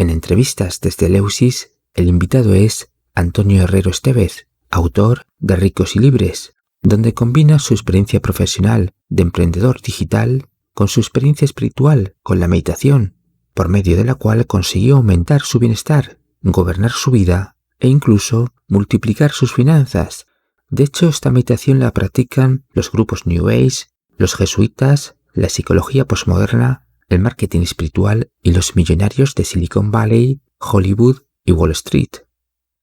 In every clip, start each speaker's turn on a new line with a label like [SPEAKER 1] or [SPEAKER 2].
[SPEAKER 1] En entrevistas desde Eleusis, el invitado es Antonio Herrero Estevez, autor de Ricos y Libres, donde combina su experiencia profesional de emprendedor digital con su experiencia espiritual con la meditación, por medio de la cual consiguió aumentar su bienestar, gobernar su vida e incluso multiplicar sus finanzas. De hecho, esta meditación la practican los grupos New Age, los jesuitas, la psicología posmoderna, el marketing espiritual y los millonarios de Silicon Valley, Hollywood y Wall Street.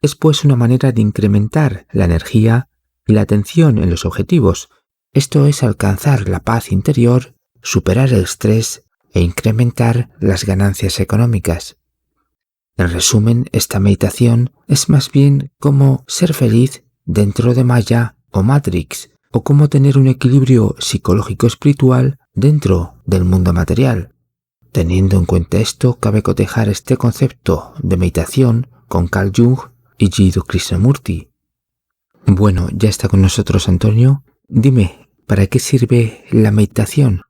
[SPEAKER 1] Es pues una manera de incrementar la energía y la atención en los objetivos. Esto es alcanzar la paz interior, superar el estrés e incrementar las ganancias económicas. En resumen, esta meditación es más bien como ser feliz dentro de Maya o Matrix, o cómo tener un equilibrio psicológico-espiritual dentro del mundo material. Teniendo en cuenta esto, cabe cotejar este concepto de meditación con Carl Jung y Jiddu Krishnamurti. Bueno, ya está con nosotros Antonio. Dime, ¿para qué sirve la meditación?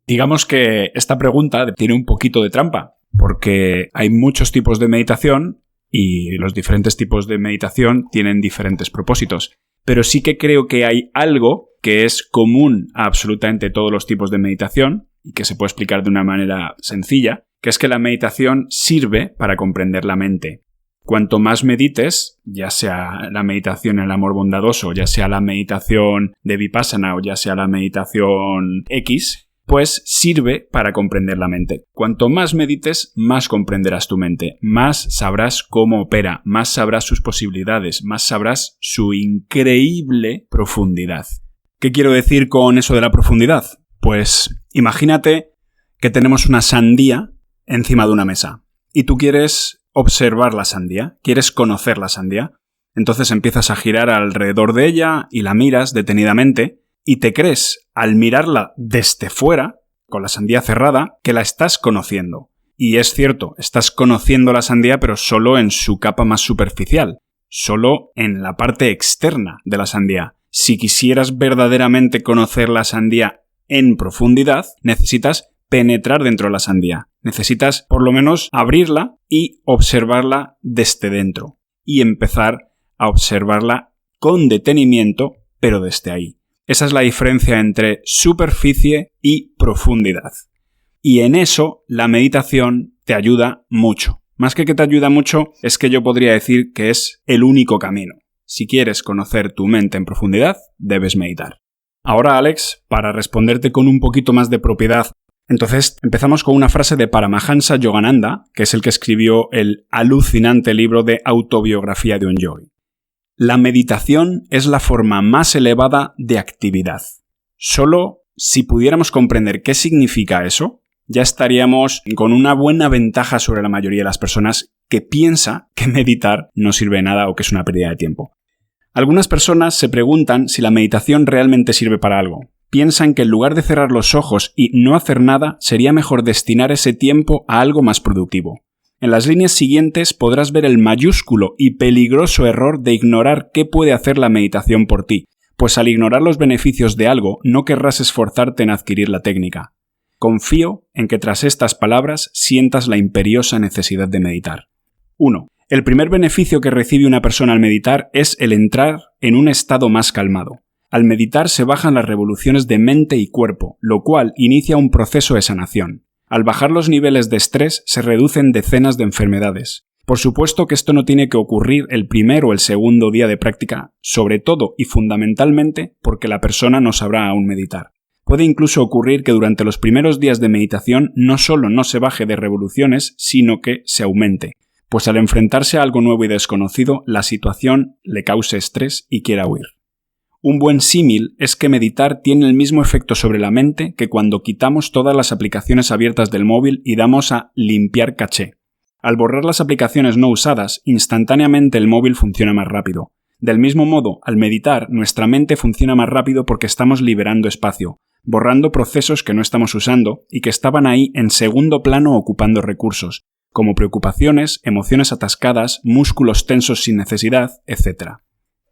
[SPEAKER 2] Digamos que esta pregunta tiene un poquito de trampa, porque hay muchos tipos de meditación y los diferentes tipos de meditación tienen diferentes propósitos. Pero sí que creo que hay algo que es común a absolutamente todos los tipos de meditación y que se puede explicar de una manera sencilla, que es que la meditación sirve para comprender la mente. Cuanto más medites, ya sea la meditación en el amor bondadoso, ya sea la meditación de Vipassana o ya sea la meditación X, pues sirve para comprender la mente. Cuanto más medites, más comprenderás tu mente, más sabrás cómo opera, más sabrás sus posibilidades, más sabrás su increíble profundidad. ¿Qué quiero decir con eso de la profundidad? Pues imagínate que tenemos una sandía encima de una mesa y tú quieres observar la sandía, quieres conocer la sandía. Entonces empiezas a girar alrededor de ella y la miras detenidamente y te crees, al mirarla desde fuera, con la sandía cerrada, que la estás conociendo. Y es cierto, estás conociendo la sandía, pero solo en su capa más superficial, solo en la parte externa de la sandía. Si quisieras verdaderamente conocer la sandía en profundidad, necesitas penetrar dentro de la sandía. Necesitas, por lo menos, abrirla y observarla desde dentro. Y empezar a observarla con detenimiento, pero desde ahí. Esa es la diferencia entre superficie y profundidad. Y en eso la meditación te ayuda mucho. Más que te ayuda mucho, es que yo podría decir que es el único camino. Si quieres conocer tu mente en profundidad, debes meditar. Ahora, Alex, para responderte con un poquito más de propiedad, entonces empezamos con una frase de Paramahansa Yogananda, que es el que escribió el alucinante libro de autobiografía de un yogi. La meditación es la forma más elevada de actividad. Solo si pudiéramos comprender qué significa eso, ya estaríamos con una buena ventaja sobre la mayoría de las personas que piensa que meditar no sirve de nada o que es una pérdida de tiempo. Algunas personas se preguntan si la meditación realmente sirve para algo. Piensan que en lugar de cerrar los ojos y no hacer nada, sería mejor destinar ese tiempo a algo más productivo. En las líneas siguientes podrás ver el mayúsculo y peligroso error de ignorar qué puede hacer la meditación por ti, pues al ignorar los beneficios de algo no querrás esforzarte en adquirir la técnica. Confío en que tras estas palabras sientas la imperiosa necesidad de meditar. 1. El primer beneficio que recibe una persona al meditar es el entrar en un estado más calmado. Al meditar se bajan las revoluciones de mente y cuerpo, lo cual inicia un proceso de sanación. Al bajar los niveles de estrés se reducen decenas de enfermedades. Por supuesto que esto no tiene que ocurrir el primer o el segundo día de práctica, sobre todo y fundamentalmente porque la persona no sabrá aún meditar. Puede incluso ocurrir que durante los primeros días de meditación no solo no se baje de revoluciones, sino que se aumente, pues al enfrentarse a algo nuevo y desconocido, la situación le cause estrés y quiera huir. Un buen símil es que meditar tiene el mismo efecto sobre la mente que cuando quitamos todas las aplicaciones abiertas del móvil y damos a limpiar caché. Al borrar las aplicaciones no usadas, instantáneamente el móvil funciona más rápido. Del mismo modo, al meditar, nuestra mente funciona más rápido porque estamos liberando espacio, borrando procesos que no estamos usando y que estaban ahí en segundo plano ocupando recursos, como preocupaciones, emociones atascadas, músculos tensos sin necesidad, etc.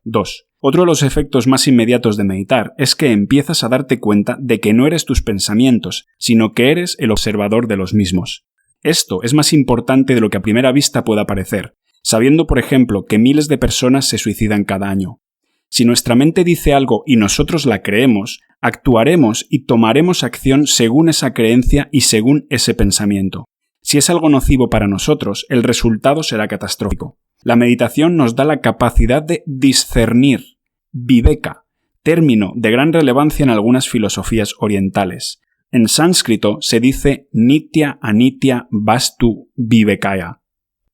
[SPEAKER 2] 2. Otro de los efectos más inmediatos de meditar es que empiezas a darte cuenta de que no eres tus pensamientos, sino que eres el observador de los mismos. Esto es más importante de lo que a primera vista pueda parecer, sabiendo, por ejemplo, que miles de personas se suicidan cada año. Si nuestra mente dice algo y nosotros la creemos, actuaremos y tomaremos acción según esa creencia y según ese pensamiento. Si es algo nocivo para nosotros, el resultado será catastrófico. La meditación nos da la capacidad de discernir, viveka, término de gran relevancia en algunas filosofías orientales. En sánscrito se dice nitya anitya vastu vivekaya,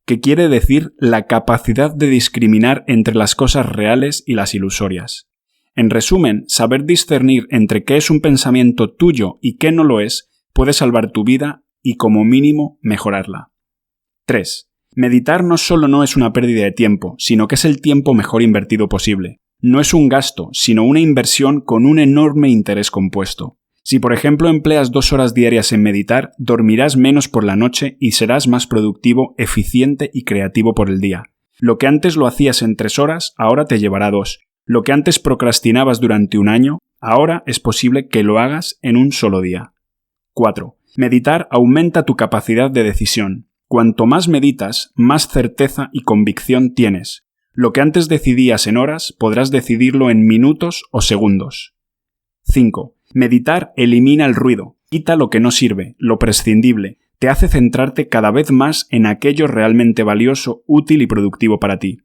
[SPEAKER 2] que quiere decir la capacidad de discriminar entre las cosas reales y las ilusorias. En resumen, saber discernir entre qué es un pensamiento tuyo y qué no lo es puede salvar tu vida y, como mínimo, mejorarla. 3. Meditar no solo no es una pérdida de tiempo, sino que es el tiempo mejor invertido posible. No es un gasto, sino una inversión con un enorme interés compuesto. Si, por ejemplo, empleas 2 horas diarias en meditar, dormirás menos por la noche y serás más productivo, eficiente y creativo por el día. Lo que antes lo hacías en 3 horas, ahora te llevará 2. Lo que antes procrastinabas durante un año, ahora es posible que lo hagas en un solo día. 4. Meditar aumenta tu capacidad de decisión. Cuanto más meditas, más certeza y convicción tienes. Lo que antes decidías en horas, podrás decidirlo en minutos o segundos. 5. Meditar elimina el ruido, quita lo que no sirve, lo prescindible, te hace centrarte cada vez más en aquello realmente valioso, útil y productivo para ti.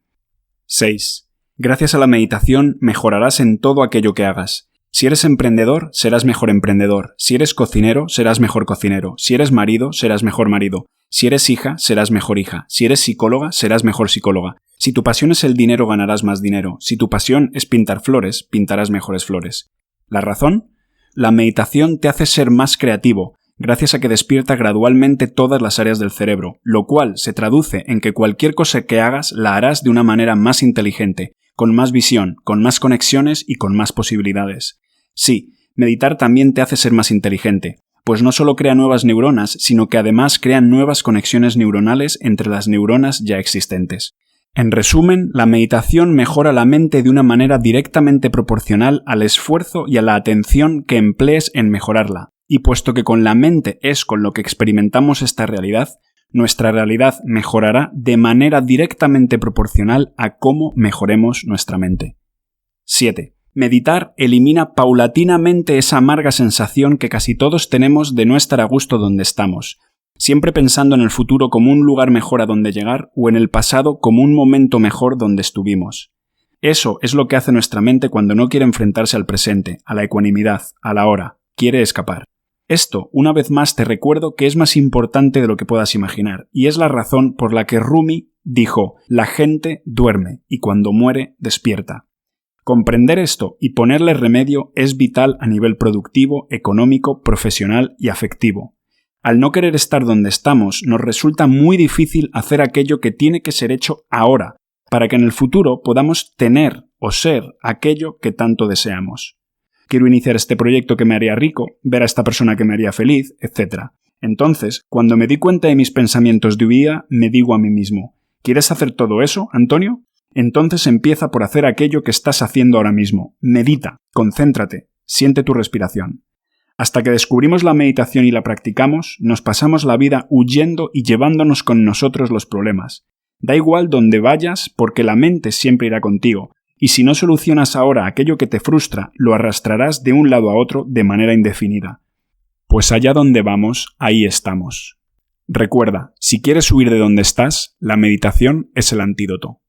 [SPEAKER 2] 6. Gracias a la meditación mejorarás en todo aquello que hagas. Si eres emprendedor, serás mejor emprendedor. Si eres cocinero, serás mejor cocinero. Si eres marido, serás mejor marido. Si eres hija, serás mejor hija. Si eres psicóloga, serás mejor psicóloga. Si tu pasión es el dinero, ganarás más dinero. Si tu pasión es pintar flores, pintarás mejores flores. ¿La razón? La meditación te hace ser más creativo, gracias a que despierta gradualmente todas las áreas del cerebro, lo cual se traduce en que cualquier cosa que hagas la harás de una manera más inteligente, con más visión, con más conexiones y con más posibilidades. Sí, meditar también te hace ser más inteligente, pues no solo crea nuevas neuronas, sino que además crea nuevas conexiones neuronales entre las neuronas ya existentes. En resumen, la meditación mejora la mente de una manera directamente proporcional al esfuerzo y a la atención que emplees en mejorarla. Y puesto que con la mente es con lo que experimentamos esta realidad, nuestra realidad mejorará de manera directamente proporcional a cómo mejoremos nuestra mente. 7. Meditar elimina paulatinamente esa amarga sensación que casi todos tenemos de no estar a gusto donde estamos, siempre pensando en el futuro como un lugar mejor a donde llegar o en el pasado como un momento mejor donde estuvimos. Eso es lo que hace nuestra mente cuando no quiere enfrentarse al presente, a la ecuanimidad, a la hora, quiere escapar. Esto, una vez más, te recuerdo que es más importante de lo que puedas imaginar, y es la razón por la que Rumi dijo: la gente duerme y cuando muere despierta. Comprender esto y ponerle remedio es vital a nivel productivo, económico, profesional y afectivo. Al no querer estar donde estamos, nos resulta muy difícil hacer aquello que tiene que ser hecho ahora, para que en el futuro podamos tener o ser aquello que tanto deseamos. Quiero iniciar este proyecto que me haría rico, ver a esta persona que me haría feliz, etc. Entonces, cuando me di cuenta de mis pensamientos de huida, me digo a mí mismo: ¿quieres hacer todo eso, Antonio? Entonces empieza por hacer aquello que estás haciendo ahora mismo. Medita, concéntrate, siente tu respiración. Hasta que descubrimos la meditación y la practicamos, nos pasamos la vida huyendo y llevándonos con nosotros los problemas. Da igual donde vayas, porque la mente siempre irá contigo, y si no solucionas ahora aquello que te frustra, lo arrastrarás de un lado a otro de manera indefinida. Pues allá donde vamos, ahí estamos. Recuerda, si quieres huir de donde estás, la meditación es el antídoto.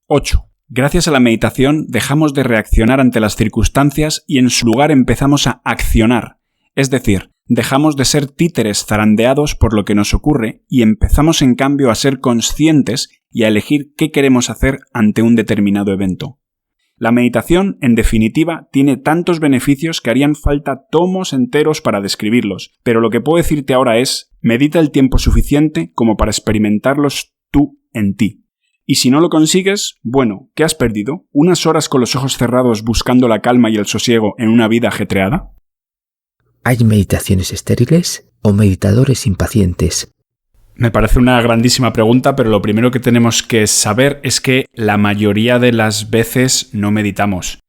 [SPEAKER 2] 8. Gracias a la meditación dejamos de reaccionar ante las circunstancias y en su lugar empezamos a accionar. Es decir, dejamos de ser títeres zarandeados por lo que nos ocurre y empezamos en cambio a ser conscientes y a elegir qué queremos hacer ante un determinado evento. La meditación, en definitiva, tiene tantos beneficios que harían falta tomos enteros para describirlos, pero lo que puedo decirte ahora es: medita el tiempo suficiente como para experimentarlos tú en ti. Y si no lo consigues, bueno, ¿qué has perdido? ¿Unas horas con los ojos cerrados buscando la calma y el sosiego en una vida ajetreada?
[SPEAKER 1] ¿Hay meditaciones estériles o meditadores impacientes?
[SPEAKER 2] Me parece una grandísima pregunta, pero lo primero que tenemos que saber es que la mayoría de las veces no meditamos.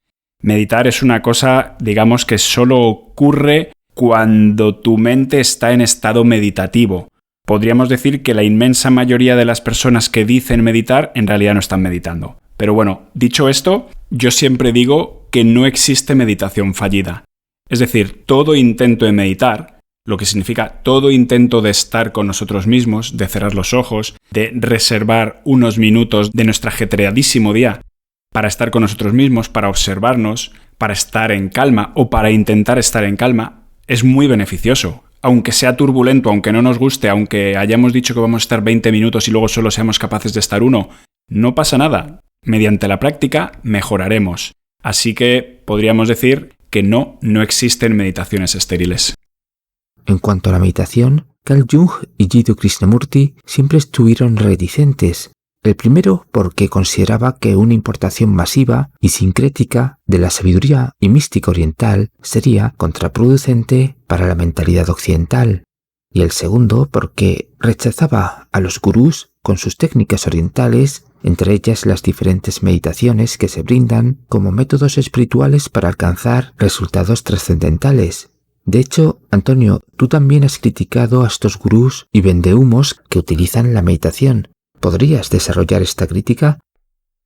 [SPEAKER 2] Meditar es una cosa, digamos, que solo ocurre cuando tu mente está en estado meditativo. podríamos decir que la inmensa mayoría de las personas que dicen meditar en realidad no están meditando. Pero bueno, dicho esto, yo siempre digo que no existe meditación fallida. Es decir, todo intento de meditar, lo que significa todo intento de estar con nosotros mismos, de cerrar los ojos, de reservar unos minutos de nuestro ajetreadísimo día para estar con nosotros mismos, para observarnos, para estar en calma o para intentar estar en calma, es muy beneficioso. Aunque sea turbulento, aunque no nos guste, aunque hayamos dicho que vamos a estar 20 minutos y luego solo seamos capaces de estar 1, no pasa nada. Mediante la práctica mejoraremos. Así que podríamos decir que no existen meditaciones estériles.
[SPEAKER 1] En cuanto a la meditación, Carl Jung y Jiddu Krishnamurti siempre estuvieron reticentes. El primero porque consideraba que una importación masiva y sincrética de la sabiduría y mística oriental sería contraproducente para la mentalidad occidental. Y el segundo porque rechazaba a los gurús con sus técnicas orientales, entre ellas las diferentes meditaciones que se brindan como métodos espirituales para alcanzar resultados trascendentales. De hecho, Antonio, tú también has criticado a estos gurús y vendehumos que utilizan la meditación. ¿Podrías desarrollar esta crítica?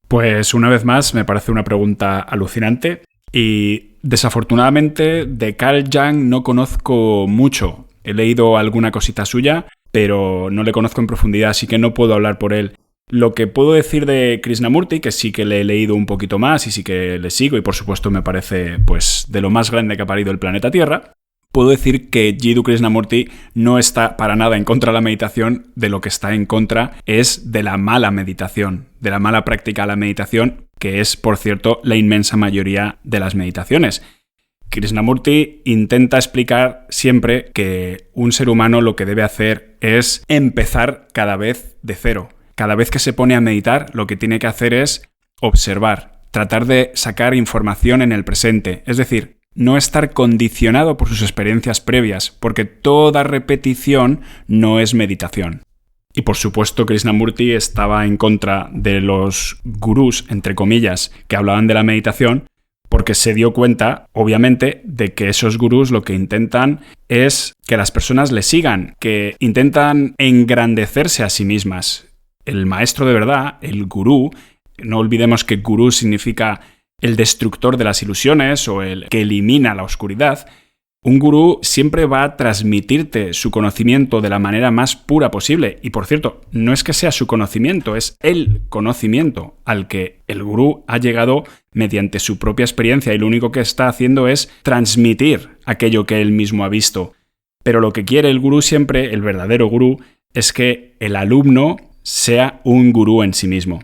[SPEAKER 2] Pues una vez más me parece una pregunta alucinante y desafortunadamente de Carl Jung no conozco mucho. He leído alguna cosita suya, pero no le conozco en profundidad, así que no puedo hablar por él. Lo que puedo decir de Krishnamurti, que sí que le he leído un poquito más y sí que le sigo y por supuesto me parece pues de lo más grande que ha parido el planeta Tierra, puedo decir que Jiddu Krishnamurti no está para nada en contra de la meditación, de lo que está en contra es de la mala meditación, de la mala práctica de la meditación, que es, por cierto, la inmensa mayoría de las meditaciones. Krishnamurti intenta explicar siempre que un ser humano lo que debe hacer es empezar cada vez de cero. Cada vez que se pone a meditar, lo que tiene que hacer es observar, tratar de sacar información en el presente, es decir, no estar condicionado por sus experiencias previas, porque toda repetición no es meditación. Y por supuesto, Krishnamurti estaba en contra de los gurús, entre comillas, que hablaban de la meditación, porque se dio cuenta, obviamente, de que esos gurús lo que intentan es que las personas le sigan, que intentan engrandecerse a sí mismas. El maestro de verdad, el gurú, no olvidemos que gurú significa el destructor de las ilusiones o el que elimina la oscuridad. Un gurú siempre va a transmitirte su conocimiento de la manera más pura posible. Y por cierto, no es que sea su conocimiento, es el conocimiento al que el gurú ha llegado mediante su propia experiencia y lo único que está haciendo es transmitir aquello que él mismo ha visto. Pero lo que quiere el gurú siempre, el verdadero gurú, es que el alumno sea un gurú en sí mismo.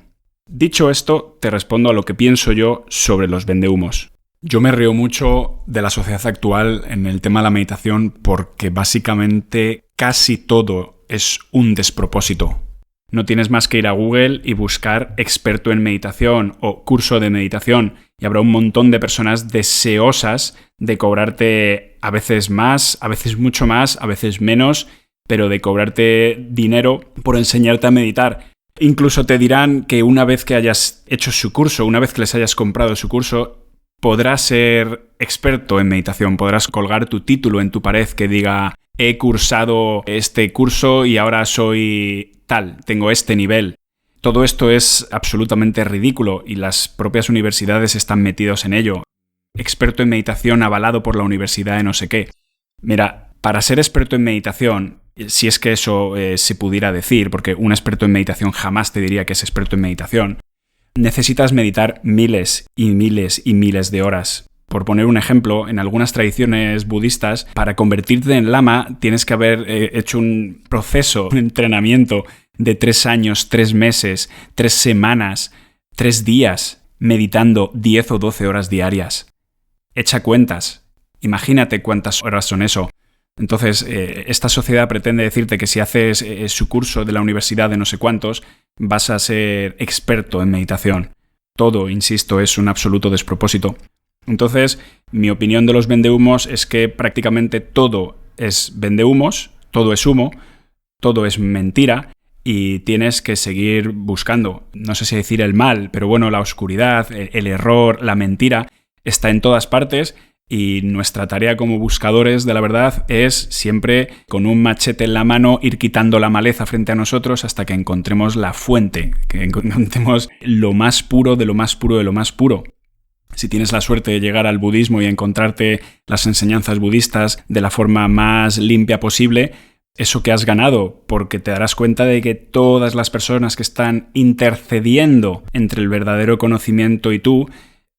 [SPEAKER 2] Dicho esto, te respondo a lo que pienso yo sobre los vendehumos. Yo me río mucho de la sociedad actual en el tema de la meditación porque básicamente casi todo es un despropósito. No tienes más que ir a Google y buscar experto en meditación o curso de meditación y habrá un montón de personas deseosas de cobrarte a veces más, a veces mucho más, a veces menos, pero de cobrarte dinero por enseñarte a meditar. Incluso te dirán que una vez que hayas hecho su curso, una vez que les hayas comprado su curso, podrás ser experto en meditación, podrás colgar tu título en tu pared que diga he cursado este curso y ahora soy tal, tengo este nivel. Todo esto es absolutamente ridículo y las propias universidades están metidos en ello. Experto en meditación avalado por la universidad de no sé qué. Mira, para ser experto en meditación, si es que eso se pudiera decir, porque un experto en meditación jamás te diría que es experto en meditación, necesitas meditar miles y miles y miles de horas. Por poner un ejemplo, en algunas tradiciones budistas, para convertirte en lama tienes que haber hecho un proceso, un entrenamiento de 3 años, 3 meses, 3 semanas, 3 días, meditando 10 o 12 horas diarias. Echa cuentas. Imagínate cuántas horas son eso. Entonces, esta sociedad pretende decirte que si haces su curso de la universidad de no sé cuántos, vas a ser experto en meditación. Todo, insisto, es un absoluto despropósito. Entonces, mi opinión de los vendehumos es que prácticamente todo es vendehumos, todo es humo, todo es mentira y tienes que seguir buscando, no sé si decir el mal, pero bueno, la oscuridad, el error, la mentira, está en todas partes Y nuestra tarea como buscadores de la verdad es siempre, con un machete en la mano, ir quitando la maleza frente a nosotros hasta que encontremos la fuente, que encontremos lo más puro de lo más puro de lo más puro. Si tienes la suerte de llegar al budismo y encontrarte las enseñanzas budistas de la forma más limpia posible, eso que has ganado, porque te darás cuenta de que todas las personas que están intercediendo entre el verdadero conocimiento y tú,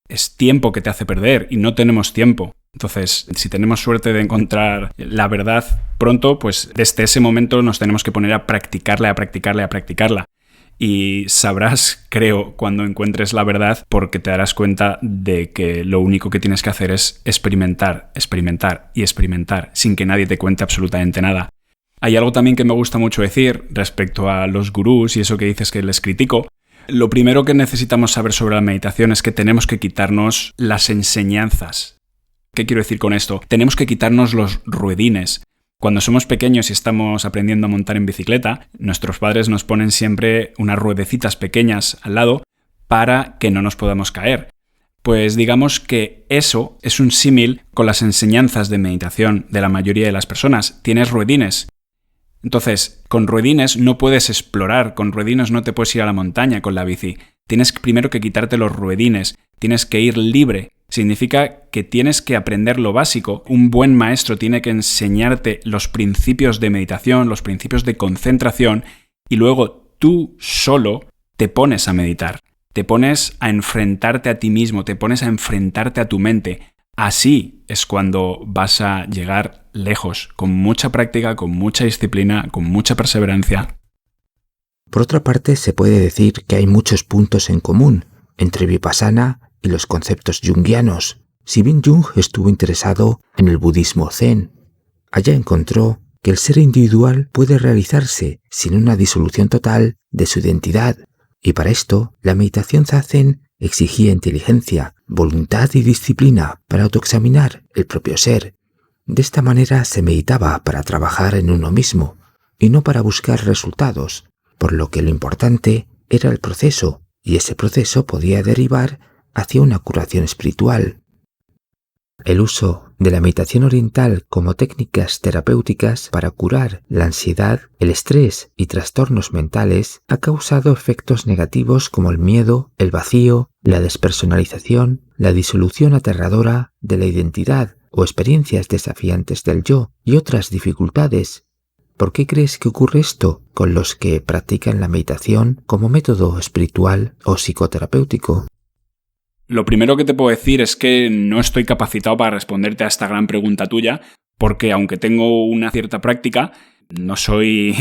[SPEAKER 2] es tiempo que te hace perder y no tenemos tiempo. Entonces, si tenemos suerte de encontrar la verdad pronto, pues desde ese momento nos tenemos que poner a practicarla, a practicarla, a practicarla. Y sabrás, creo, cuando encuentres la verdad, porque te darás cuenta de que lo único que tienes que hacer es experimentar, experimentar y experimentar, sin que nadie te cuente absolutamente nada. Hay algo también que me gusta mucho decir respecto a los gurús y eso que dices que les critico. Lo primero que necesitamos saber sobre la meditación es que tenemos que quitarnos las enseñanzas. ¿Qué quiero decir con esto? Tenemos que quitarnos los ruedines. Cuando somos pequeños y estamos aprendiendo a montar en bicicleta, nuestros padres nos ponen siempre unas ruedecitas pequeñas al lado para que no nos podamos caer. Pues digamos que eso es un símil con las enseñanzas de meditación de la mayoría de las personas. Tienes ruedines. Entonces, con ruedines no puedes explorar, con ruedines no te puedes ir a la montaña con la bici. Tienes primero que quitarte los ruedines, tienes que ir libre. Significa que tienes que aprender lo básico. Un buen maestro tiene que enseñarte los principios de meditación, los principios de concentración, y luego tú solo te pones a meditar. Te pones a enfrentarte a ti mismo, te pones a enfrentarte a tu mente. Así es cuando vas a llegar lejos, con mucha práctica, con mucha disciplina, con mucha perseverancia.
[SPEAKER 1] Por otra parte, se puede decir que hay muchos puntos en común entre Vipassana y los conceptos junguianos. Si bien Jung estuvo interesado en el budismo zen, allá encontró que el ser individual puede realizarse sin una disolución total de su identidad, y para esto la meditación zazen exigía inteligencia, voluntad y disciplina para autoexaminar el propio ser. De esta manera se meditaba para trabajar en uno mismo y no para buscar resultados, por lo que lo importante era el proceso, y ese proceso podía derivar hacia una curación espiritual. El uso de la meditación oriental como técnicas terapéuticas para curar la ansiedad, el estrés y trastornos mentales ha causado efectos negativos como el miedo, el vacío, la despersonalización, la disolución aterradora de la identidad o experiencias desafiantes del yo y otras dificultades. ¿Por qué crees que ocurre esto con los que practican la meditación como método espiritual o psicoterapéutico?
[SPEAKER 2] Lo primero que te puedo decir es que no estoy capacitado para responderte a esta gran pregunta tuya, porque aunque tengo una cierta práctica, no soy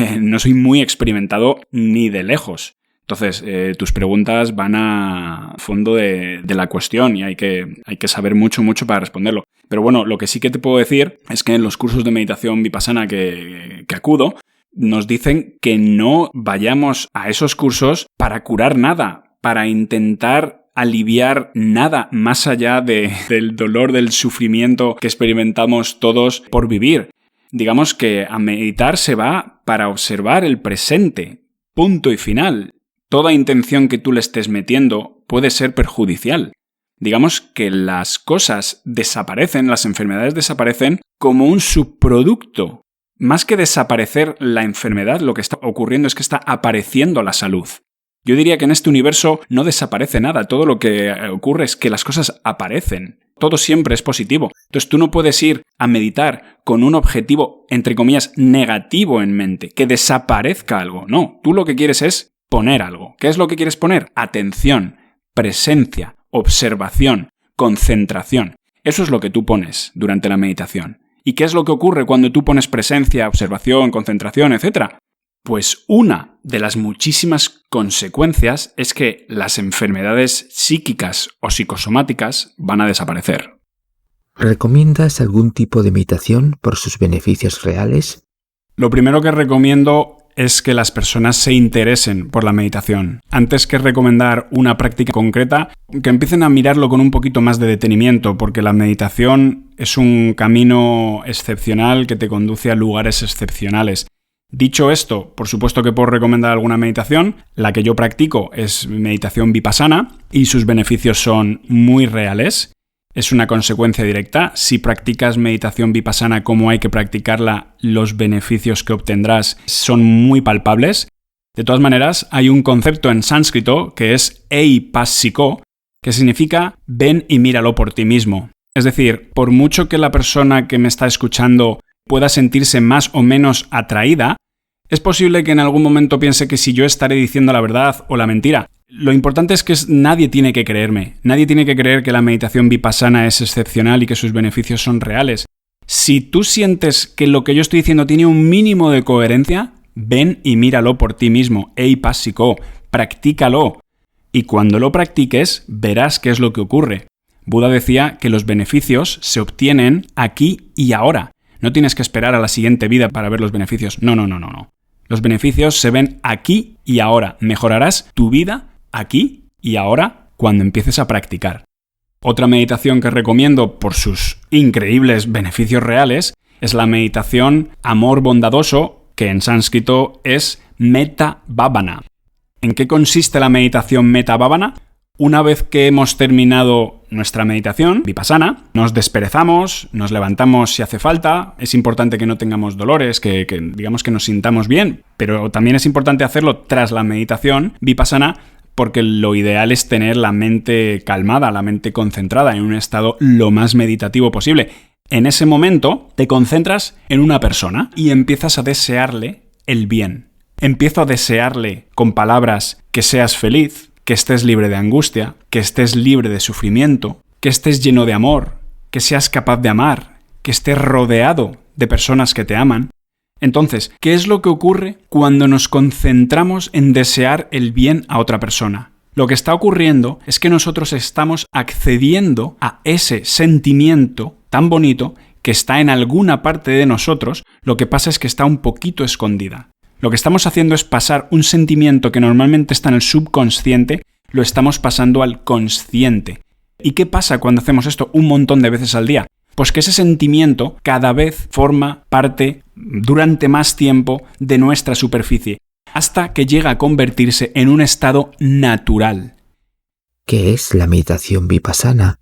[SPEAKER 2] muy experimentado ni de lejos. Entonces, tus preguntas van a fondo de la cuestión y hay que saber mucho para responderlo. Pero bueno, lo que sí que te puedo decir es que en los cursos de meditación vipassana que acudo, nos dicen que no vayamos a esos cursos para curar nada, para intentar aliviar nada más allá del dolor, del sufrimiento que experimentamos todos por vivir. Digamos que a meditar se va para observar el presente, punto y final. Toda intención que tú le estés metiendo puede ser perjudicial. Digamos que las cosas desaparecen, las enfermedades desaparecen como un subproducto. Más que desaparecer la enfermedad, lo que está ocurriendo es que está apareciendo la salud. Yo diría que en este universo no desaparece nada, todo lo que ocurre es que las cosas aparecen. Todo siempre es positivo. Entonces tú no puedes ir a meditar con un objetivo, entre comillas, negativo en mente, que desaparezca algo. No, tú lo que quieres es poner algo. ¿Qué es lo que quieres poner? Atención, presencia, observación, concentración. Eso es lo que tú pones durante la meditación. ¿Y qué es lo que ocurre cuando tú pones presencia, observación, concentración, etcétera? Pues una de las muchísimas consecuencias es que las enfermedades psíquicas o psicosomáticas van a desaparecer.
[SPEAKER 1] ¿Recomiendas algún tipo de meditación por sus beneficios reales?
[SPEAKER 2] Lo primero que recomiendo es que las personas se interesen por la meditación. Antes que recomendar una práctica concreta, que empiecen a mirarlo con un poquito más de detenimiento, porque la meditación es un camino excepcional que te conduce a lugares excepcionales. Dicho esto, por supuesto que puedo recomendar alguna meditación. La que yo practico es meditación vipassana y sus beneficios son muy reales. es una consecuencia directa. Si practicas meditación vipassana como hay que practicarla, los beneficios que obtendrás son muy palpables. De todas maneras, hay un concepto en sánscrito que es eipassiko, que significa ven y míralo por ti mismo. Es decir, por mucho que la persona que me está escuchando pueda sentirse más o menos atraída, es posible que en algún momento piense que si yo estaré diciendo la verdad o la mentira. Lo importante es que nadie tiene que creerme. Nadie tiene que creer que la meditación vipassana es excepcional y que sus beneficios son reales. Si tú sientes que lo que yo estoy diciendo tiene un mínimo de coherencia, ven y míralo por ti mismo. Eipassiko, practícalo. Y cuando lo practiques, verás qué es lo que ocurre. Buda decía que los beneficios se obtienen aquí y ahora. No tienes que esperar a la siguiente vida para ver los beneficios. No. Los beneficios se ven aquí y ahora. Mejorarás tu vida aquí y ahora cuando empieces a practicar. Otra meditación que recomiendo por sus increíbles beneficios reales es la meditación amor bondadoso, que en sánscrito es Metta Bhavana. ¿En qué consiste la meditación Metta Bhavana? Una vez que hemos terminado nuestra meditación vipassana, nos desperezamos, nos levantamos si hace falta. Es importante que no tengamos dolores, que digamos que nos sintamos bien, pero también es importante hacerlo tras la meditación vipassana, porque lo ideal es tener la mente calmada, la mente concentrada, en un estado lo más meditativo posible. En ese momento te concentras en una persona y empiezas a desearle el bien. Empiezo a desearle con palabras que seas feliz, que estés libre de angustia, que estés libre de sufrimiento, que estés lleno de amor, que seas capaz de amar, que estés rodeado de personas que te aman. Entonces, ¿qué es lo que ocurre cuando nos concentramos en desear el bien a otra persona? Lo que está ocurriendo es que nosotros estamos accediendo a ese sentimiento tan bonito que está en alguna parte de nosotros, lo que pasa es que está un poquito escondida. Lo que estamos haciendo es pasar un sentimiento que normalmente está en el subconsciente, lo estamos pasando al consciente. ¿Y qué pasa cuando hacemos esto un montón de veces al día? Pues que ese sentimiento cada vez forma parte durante más tiempo de nuestra superficie, hasta que llega a convertirse en un estado natural.
[SPEAKER 1] ¿Qué es la meditación vipassana?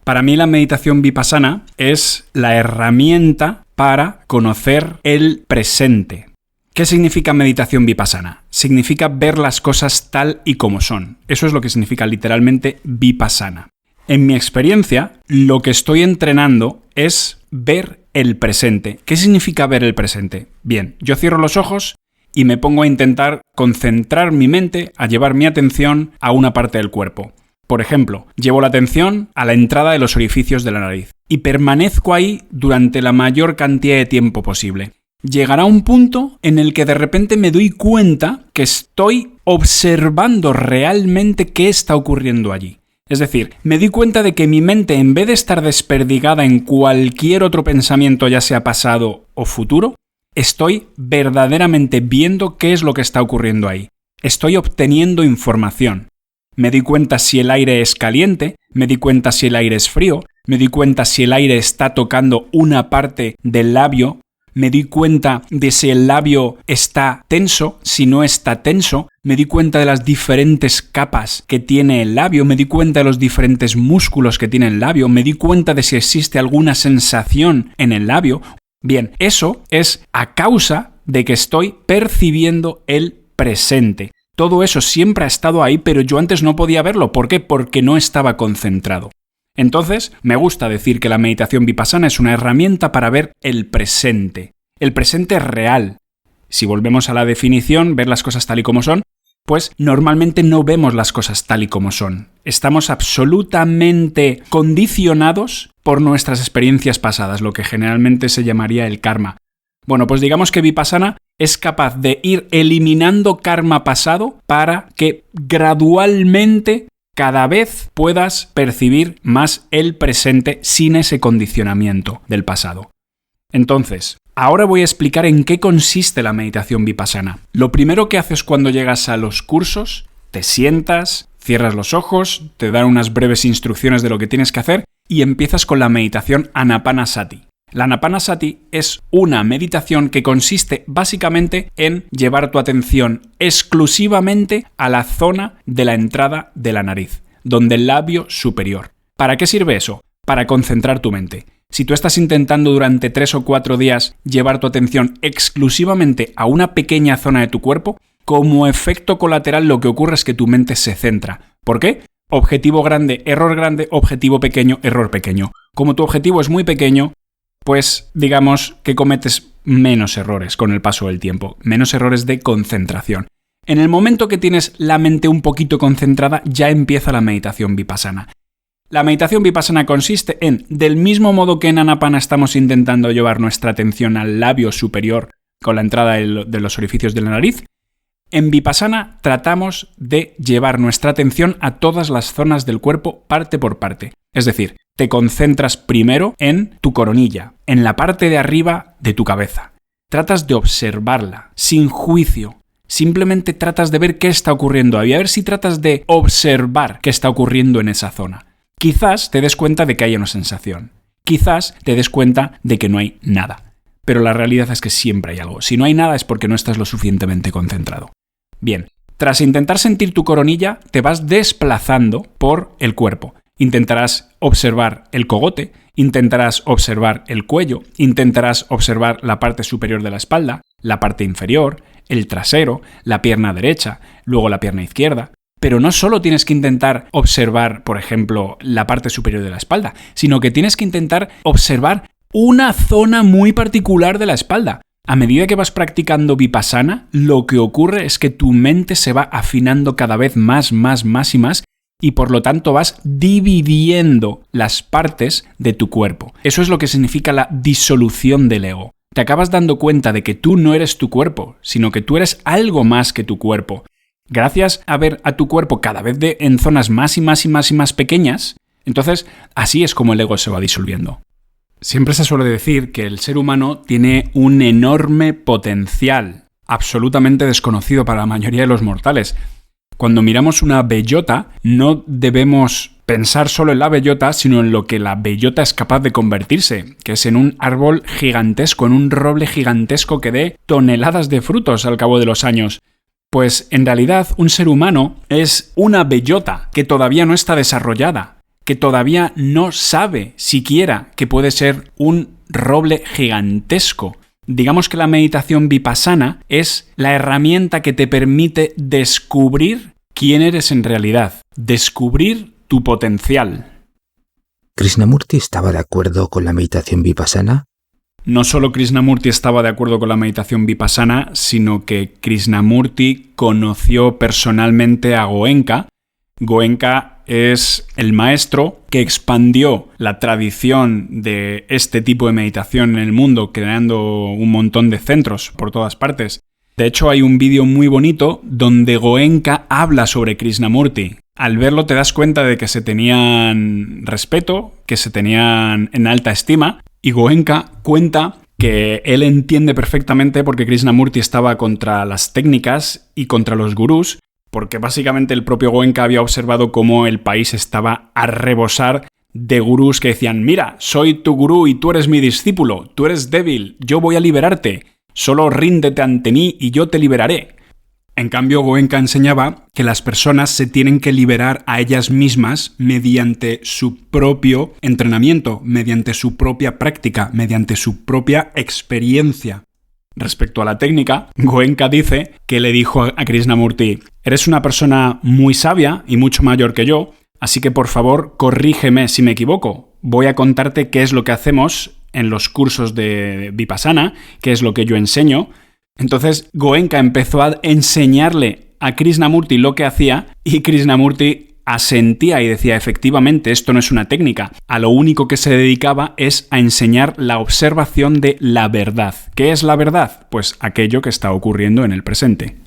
[SPEAKER 2] Para mí la meditación vipassana es la herramienta para conocer el presente. ¿Qué significa meditación vipassana? Significa ver las cosas tal y como son. Eso es lo que significa literalmente vipassana. En mi experiencia, lo que estoy entrenando es ver el presente. ¿Qué significa ver el presente? Bien, yo cierro los ojos y me pongo a intentar concentrar mi mente, a llevar mi atención a una parte del cuerpo. Por ejemplo, llevo la atención a la entrada de los orificios de la nariz y permanezco ahí durante la mayor cantidad de tiempo posible. Llegará un punto en el que de repente me doy cuenta que estoy observando realmente qué está ocurriendo allí. Es decir, me doy cuenta de que mi mente, en vez de estar desperdigada en cualquier otro pensamiento, ya sea pasado o futuro, estoy verdaderamente viendo qué es lo que está ocurriendo ahí. Estoy obteniendo información. Me doy cuenta si el aire es caliente, me doy cuenta si el aire es frío, me doy cuenta si el aire está tocando una parte del labio, me doy cuenta de si el labio está tenso, si no está tenso, me doy cuenta de las diferentes capas que tiene el labio, me doy cuenta de los diferentes músculos que tiene el labio, me doy cuenta de si existe alguna sensación en el labio. Bien, eso es a causa de que estoy percibiendo el presente. Todo eso siempre ha estado ahí, pero yo antes no podía verlo. ¿Por qué? Porque no estaba concentrado. Entonces, me gusta decir que la meditación vipassana es una herramienta para ver el presente real. Si volvemos a la definición, ver las cosas tal y como son, pues normalmente no vemos las cosas tal y como son. Estamos absolutamente condicionados por nuestras experiencias pasadas, lo que generalmente se llamaría el karma. Bueno, pues digamos que vipassana es capaz de ir eliminando karma pasado para que gradualmente cada vez puedas percibir más el presente sin ese condicionamiento del pasado. Entonces, ahora voy a explicar en qué consiste la meditación vipassana. Lo primero que haces cuando llegas a los cursos, te sientas, cierras los ojos, te dan unas breves instrucciones de lo que tienes que hacer y empiezas con la meditación Anapanasati. La Anapanasati es una meditación que consiste básicamente en llevar tu atención exclusivamente a la zona de la entrada de la nariz, donde el labio superior. ¿Para qué sirve eso? para concentrar tu mente. Si tú estás intentando durante 3 o 4 días llevar tu atención exclusivamente a una pequeña zona de tu cuerpo, como efecto colateral lo que ocurre es que tu mente se centra. ¿Por qué? Objetivo grande, objetivo pequeño, error pequeño. Como tu objetivo es muy pequeño, pues digamos que cometes menos errores con el paso del tiempo, menos errores de concentración. En el momento que tienes la mente un poquito concentrada, ya empieza la meditación vipassana. La meditación vipassana consiste en, del mismo modo que en Anapana estamos intentando llevar nuestra atención al labio superior con la entrada de los orificios de la nariz, en vipassana tratamos de llevar nuestra atención a todas las zonas del cuerpo parte por parte. Es decir, te concentras primero en tu coronilla, en la parte de arriba de tu cabeza. Tratas de observarla, sin juicio. Simplemente tratas de ver qué está ocurriendo ahí, a ver si tratas de observar qué está ocurriendo en esa zona. Quizás te des cuenta de que hay una sensación. Quizás te des cuenta de que no hay nada. Pero la realidad es que siempre hay algo. Si no hay nada es porque no estás lo suficientemente concentrado. Bien, tras intentar sentir tu coronilla, te vas desplazando por el cuerpo. Intentarás observar el cogote, intentarás observar el cuello, intentarás observar la parte superior de la espalda, la parte inferior, el trasero, la pierna derecha, luego la pierna izquierda. Pero no solo tienes que intentar observar, por ejemplo, la parte superior de la espalda, sino que tienes que intentar observar una zona muy particular de la espalda. A medida que vas practicando vipassana, lo que ocurre es que tu mente se va afinando cada vez más y por lo tanto vas dividiendo las partes de tu cuerpo. Eso es lo que significa la disolución del ego. Te acabas dando cuenta de que tú no eres tu cuerpo, sino que tú eres algo más que tu cuerpo. Gracias a ver a tu cuerpo cada vez en zonas más pequeñas, entonces así es como el ego se va disolviendo. Siempre se suele decir que el ser humano tiene un enorme potencial, absolutamente desconocido para la mayoría de los mortales. Cuando miramos una bellota, no debemos pensar solo en la bellota, sino en lo que la bellota es capaz de convertirse, que es en un árbol gigantesco, en un roble gigantesco que dé toneladas de frutos al cabo de los años. Pues en realidad un ser humano es una bellota que todavía no está desarrollada, que todavía no sabe siquiera que puede ser un roble gigantesco. Digamos que la meditación vipassana es la herramienta que te permite descubrir quién eres en realidad, descubrir tu potencial.
[SPEAKER 1] ¿Krishnamurti estaba de acuerdo con la meditación vipassana?
[SPEAKER 2] No solo Krishnamurti estaba de acuerdo con la meditación vipassana, sino que Krishnamurti conoció personalmente a Goenka. Goenka es el maestro que expandió la tradición de este tipo de meditación en el mundo, creando un montón de centros por todas partes. De hecho, hay un vídeo muy bonito donde Goenka habla sobre Krishnamurti. Al verlo te das cuenta de que se tenían respeto, que se tenían en alta estima, y Goenka cuenta que él entiende perfectamente por qué Krishnamurti estaba contra las técnicas y contra los gurús, porque básicamente el propio Goenka había observado cómo el país estaba a rebosar de gurús que decían: mira, soy tu gurú y tú eres mi discípulo, tú eres débil, yo voy a liberarte, solo ríndete ante mí y yo te liberaré. En cambio, Goenka enseñaba que las personas se tienen que liberar a ellas mismas mediante su propio entrenamiento, mediante su propia práctica, mediante su propia experiencia. Respecto a la técnica, Goenka dice que le dijo a Krishnamurti: eres una persona muy sabia y mucho mayor que yo, así que por favor corrígeme si me equivoco. Voy a contarte qué es lo que hacemos en los cursos de Vipassana, qué es lo que yo enseño. Entonces Goenka empezó a enseñarle a Krishnamurti lo que hacía y Krishnamurti asentía y decía: efectivamente, esto no es una técnica. A lo único que se dedicaba es a enseñar la observación de la verdad. ¿Qué es la verdad? Pues aquello que está ocurriendo en el presente.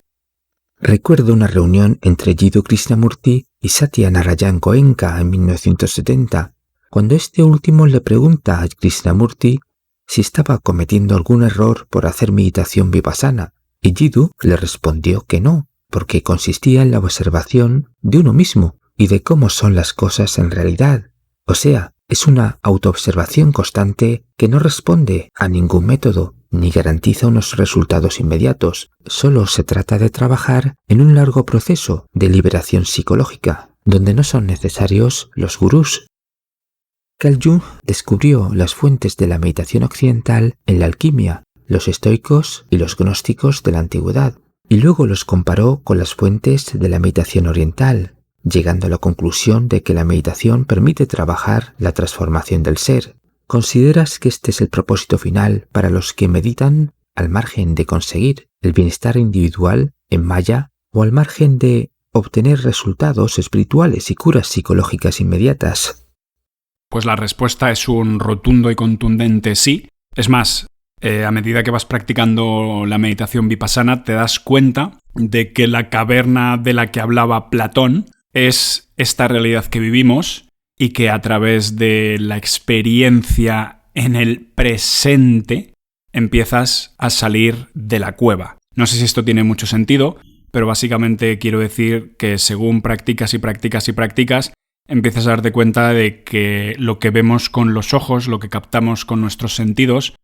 [SPEAKER 1] Recuerdo una reunión entre Jiddu Krishnamurti y Satyanarayan Goenka en 1970, cuando este último le pregunta a Krishnamurti si estaba cometiendo algún error por hacer meditación vipassana, y Jiddu le respondió que no, porque consistía en la observación de uno mismo y de cómo son las cosas en realidad. O sea, es una autoobservación constante que no responde a ningún método ni garantiza unos resultados inmediatos. Solo se trata de trabajar en un largo proceso de liberación psicológica, donde no son necesarios los gurús. Carl Jung descubrió las fuentes de la meditación occidental en la alquimia, los estoicos y los gnósticos de la antigüedad, y luego los comparó con las fuentes de la meditación oriental, llegando a la conclusión de que la meditación permite trabajar la transformación del ser. ¿Consideras que este es el propósito final para los que meditan, al margen de conseguir el bienestar individual en Maya o al margen de obtener resultados espirituales y curas psicológicas inmediatas?
[SPEAKER 2] Pues la respuesta es un rotundo y contundente sí. Es más, a medida que vas practicando la meditación vipassana, te das cuenta de que la caverna de la que hablaba Platón es esta realidad que vivimos y que a través de la experiencia en el presente empiezas a salir de la cueva. No sé si esto tiene mucho sentido, pero básicamente quiero decir que según practicas y practicas y practicas, empiezas a darte cuenta de que lo que vemos con los ojos, lo que captamos con nuestros sentidos,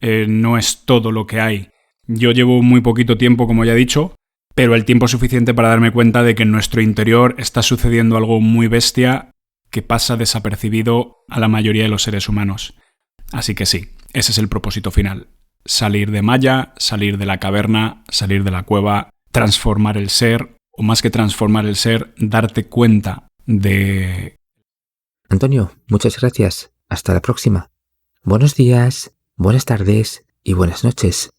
[SPEAKER 2] no es todo lo que hay. Yo llevo muy poquito tiempo, como ya he dicho, pero el tiempo suficiente para darme cuenta de que en nuestro interior está sucediendo algo muy bestia que pasa desapercibido a la mayoría de los seres humanos. Así que sí, ese es el propósito final. Salir de Maya, salir de la caverna, salir de la cueva, transformar el ser, o más que transformar el ser, darte cuenta de...
[SPEAKER 1] Antonio, muchas gracias. Hasta la próxima. Buenos días, buenas tardes y buenas noches.